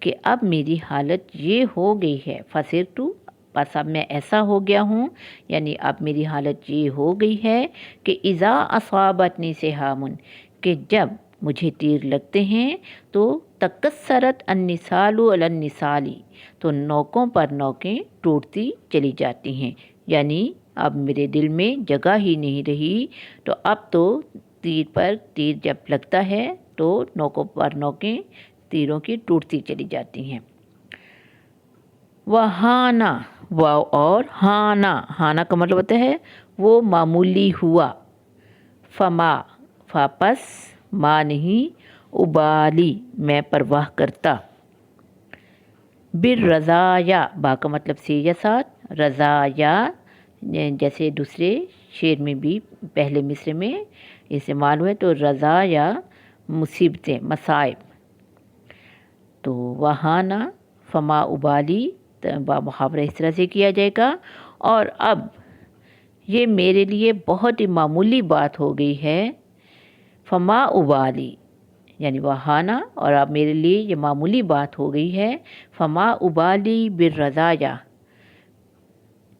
کہ اب میری حالت یہ ہو گئی ہے، فصرتو بس اب میں ایسا ہو گیا ہوں، یعنی اب میری حالت یہ ہو گئی ہے کہ اذا اصابتنی سہامن، کہ جب مجھے تیر لگتے ہیں تو تکسرت النسال علی النسالی، تو نوکوں پر نوکیں ٹوٹتی چلی جاتی ہیں، یعنی اب میرے دل میں جگہ ہی نہیں رہی، تو اب تو تیر پر تیر جب لگتا ہے تو نوکوں پر نوکیں تیروں کی ٹوٹتی چلی جاتی ہیں۔ وہانا، واو اور ہانا، ہانا کا مطلب ہوتا ہے وہ معمولی ہوا، فما، فاپس، ما نہیں، ابالی میں پرواہ کرتا، بالرزایا، با کا مطلب سے یا ساتھ، رزایا جیسے دوسرے شعر میں بھی پہلے مصرع میں استعمال ہوئے، تو رزایا مصیبتیں، مصائب، تو وہانا، فما ابالی با محاورہ اس طرح سے کیا جائے گا۔ اور اب یہ میرے لیے بہت ہی معمولی بات ہو گئی ہے، فما ابالی یعنی وہانا، اور اب میرے لیے یہ معمولی بات ہو گئی ہے، فما ابالی بالرزایا،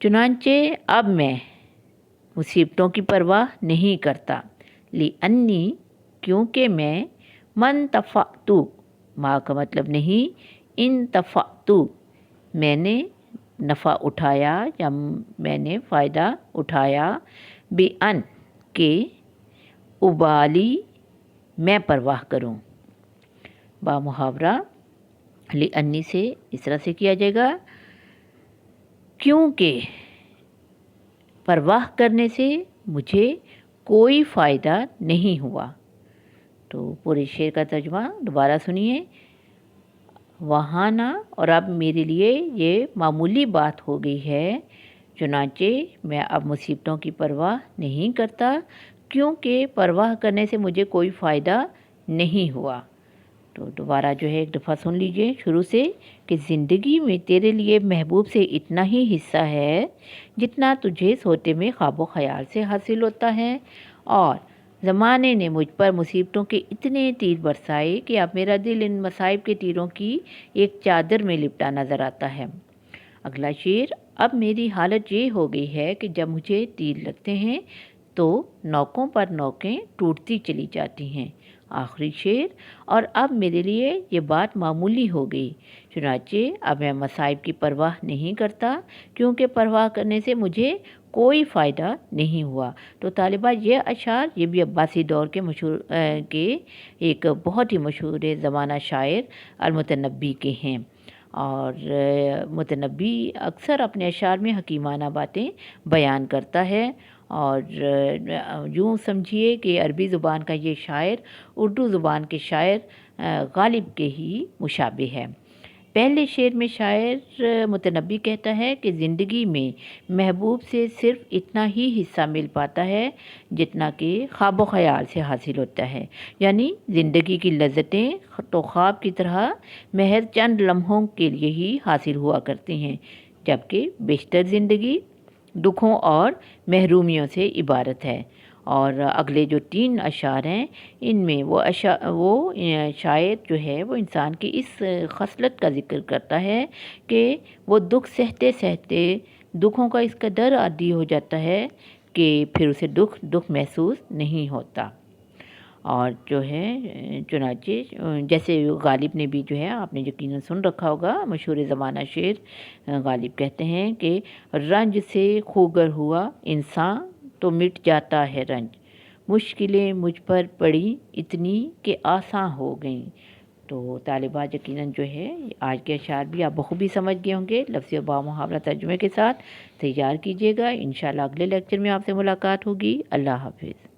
چنانچہ اب میں مصیبتوں کی پرواہ نہیں کرتا، لِأَنِّی کیونکہ میں منتفعت، ما کا مطلب نہیں، انتفعت میں نے نفع اٹھایا یا میں نے فائدہ اٹھایا، بِأَن کہ ابالی میں پرواہ کروں، با محاورہ لِأَنِّی سے اس طرح سے کیا جائے گا، کیونکہ پرواہ کرنے سے مجھے کوئی فائدہ نہیں ہوا۔ تو پورے شعر کا ترجمہ دوبارہ سنیے، وہانا، اور اب میرے لیے یہ معمولی بات ہو گئی ہے، چنانچہ میں اب مصیبتوں کی پرواہ نہیں کرتا، کیونکہ پرواہ کرنے سے مجھے کوئی فائدہ نہیں ہوا۔ تو دوبارہ جو ہے ایک دفعہ سن لیجئے شروع سے، کہ زندگی میں تیرے لیے محبوب سے اتنا ہی حصہ ہے جتنا تجھے سوتے میں خواب و خیال سے حاصل ہوتا ہے، اور زمانے نے مجھ پر مصیبتوں کے اتنے تیر برسائے کہ اب میرا دل ان مصائب کے تیروں کی ایک چادر میں لپٹا نظر آتا ہے۔ اگلا شعر، اب میری حالت یہ ہو گئی ہے کہ جب مجھے تیر لگتے ہیں تو نوکوں پر نوکیں ٹوٹتی چلی جاتی ہیں۔ آخری شعر، اور اب میرے لیے یہ بات معمولی ہو گئی، چنانچہ اب میں مصائب کی پرواہ نہیں کرتا، کیونکہ پرواہ کرنے سے مجھے کوئی فائدہ نہیں ہوا۔ تو طالبہ یہ اشعار یہ بھی عباسی دور کے ایک بہت ہی مشہور زمانہ شاعر المتنبی کے ہیں، اور متنبی اکثر اپنے اشعار میں حکیمانہ باتیں بیان کرتا ہے، اور یوں سمجھیے کہ عربی زبان کا یہ شاعر اردو زبان کے شاعر غالب کے ہی مشابہ ہے۔ پہلے شعر میں شاعر متنبی کہتا ہے کہ زندگی میں محبوب سے صرف اتنا ہی حصہ مل پاتا ہے جتنا کہ خواب و خیال سے حاصل ہوتا ہے، یعنی زندگی کی لذتیں تو خواب کی طرح محض چند لمحوں کے لیے ہی حاصل ہوا کرتی ہیں، جبکہ بیشتر زندگی دکھوں اور محرومیوں سے عبارت ہے۔ اور اگلے جو 3 اشعار ہیں ان میں وہ شاعر جو ہے وہ انسان کی اس خصلت کا ذکر کرتا ہے کہ وہ دکھ سہتے سہتے دکھوں کا اس قدر عادی ہو جاتا ہے کہ پھر اسے دکھ محسوس نہیں ہوتا۔ اور جو ہے چنانچہ جیسے غالب نے بھی جو ہے آپ نے یقیناً سن رکھا ہوگا، مشہور زمانہ شعر غالب کہتے ہیں کہ رنج سے خوگر ہوا انسان تو مٹ جاتا ہے رنج، مشکلیں مجھ پر پڑی اتنی کہ آساں ہو گئیں۔ تو طالبات یقیناً جو ہے آج کے اشعار بھی آپ بخوبی سمجھ گئے ہوں گے، لفظی و با محاورہ ترجمے کے ساتھ تیار کیجیے گا۔ انشاءاللہ اگلے لیکچر میں آپ سے ملاقات ہوگی۔ اللہ حافظ۔